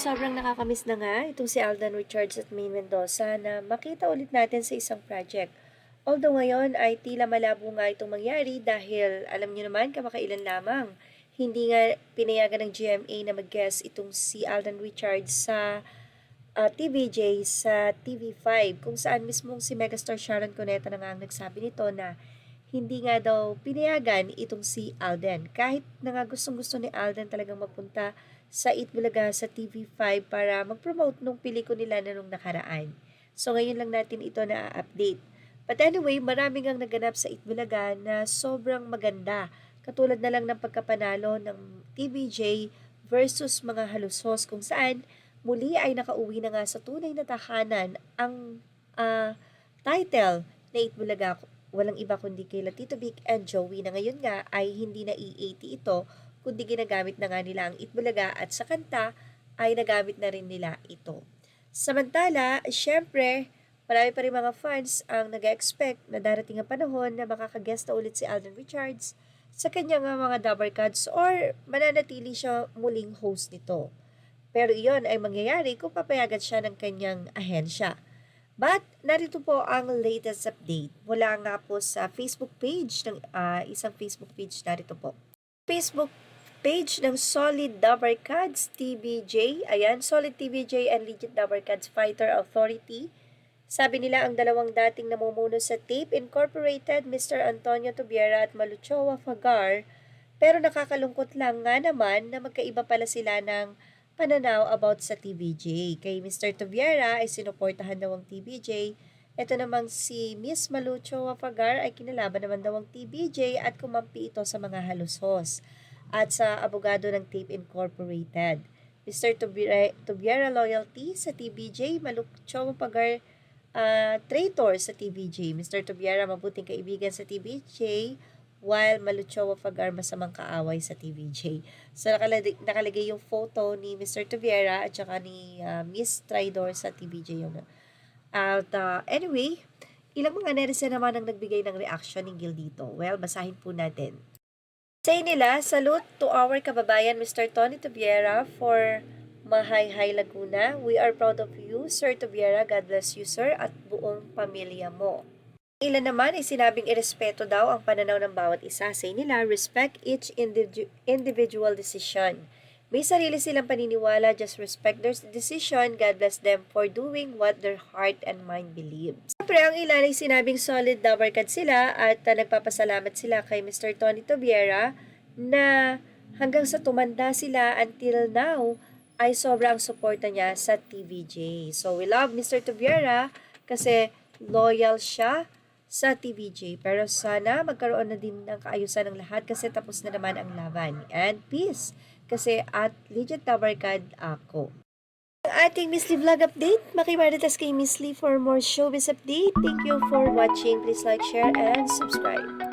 sobrang nakakamiss na nga itong si Alden Richards at Maine Mendoza na makita ulit natin sa isang project. Although ngayon ay tila malabo nga itong mangyari dahil alam niyo naman kamakailan lamang. Hindi nga pinayagan ng GMA na mag-guest itong si Alden Richards sa TVJ sa TV5 kung saan mismong si megastar Sharon Cuneta na nga ang nagsabi nito na hindi nga daw pinayagan itong si Alden. Kahit na nga gustong-gusto ni Alden talagang magpunta sa Eat Bulaga sa TV5 para mag-promote nung pelikula nila na nung nakaraan. So ngayon lang natin ito na-update. But anyway, marami ngang naganap sa Eat Bulaga na sobrang maganda. Katulad na lang ng pagkapanalo ng TVJ versus mga halusos kung saan muli ay nakauwi na nga sa tunay na tahanan ang title na Eat Bulaga. Walang iba kundi kay Tito Vic and Joey na ngayon nga ay hindi na E80 ito kundi ginagamit na nga nila ang Eat Bulaga at sa kanta ay nagamit na rin nila ito. Samantala, syempre, marami pa rin mga fans ang nag-expect na darating ang panahon na makakaguest na ulit si Alden Richards sa kanyang mga Dabber Cats or mananatili siya muling host nito. Pero iyon ay mangyayari kung papayagan siya ng kanyang ahensya. But, narito po ang latest update mula nga po sa Facebook page ng isang Facebook page narito po. Facebook page ng Solid Dabber Cats TBJ. Ayan, Solid TBJ and Legit Dabber Cats Fighter Authority. Sabi nila ang dalawang dating namumuno sa Tape Incorporated, Mr. Antonio Tubiera at Maluchoa Fagar. Pero nakakalungkot lang nga naman na magkaiba pala sila ng pananaw about sa TVJ. Kay Mr. Tubiera ay sinuportahan daw ang TVJ. Ito namang si Miss Maluchoa Fagar ay kinalaban naman daw ang TVJ at kumampi ito sa mga halusos at sa abogado ng Tape Incorporated. Mr. Tubiera loyalty sa TVJ, Maluchoa Fagar traitor sa TVJ. Mr. Tubiera mabuting kaibigan sa TVJ, while Maluchoa Fagar masamang kaaway sa TVJ. So nakalagay yung photo ni Mr. Tubiera at saka ni Miss Tridor sa TVJ yun. At anyway, ilang mga netizen naman ang nagbigay ng reaction ni Gil dito. Well, basahin po natin. Say nila, salute to our kababayan Mr. Tony Tubiera for Mahayhay Laguna. We are proud of you, Sir Tubiera. God bless you, sir, at buong pamilya mo. Ilan naman ay sinabing irespeto daw ang pananaw ng bawat isa. Say nila, respect each individual decision. May sarili silang paniniwala, just respect their decision. God bless them for doing what their heart and mind believes. Siyempre, ang ilan ay sinabing solid Dabber Cats sila at nagpapasalamat sila kay Mr. Tony Tubiera na hanggang sa tumanda sila until now ay sobrang suporta niya sa TVJ. So, we love Mr. Tubiera kasi loyal siya sa TVJ. Pero sana magkaroon na din ng kaayusan ng lahat kasi tapos na naman ang laban. And peace! Kasi at Legit Dabber Cat ako. Ang ating Miss Lee Vlog update. Makibaritas kay Miss Lee for more showbiz update. Thank you for watching. Please like, share, and subscribe.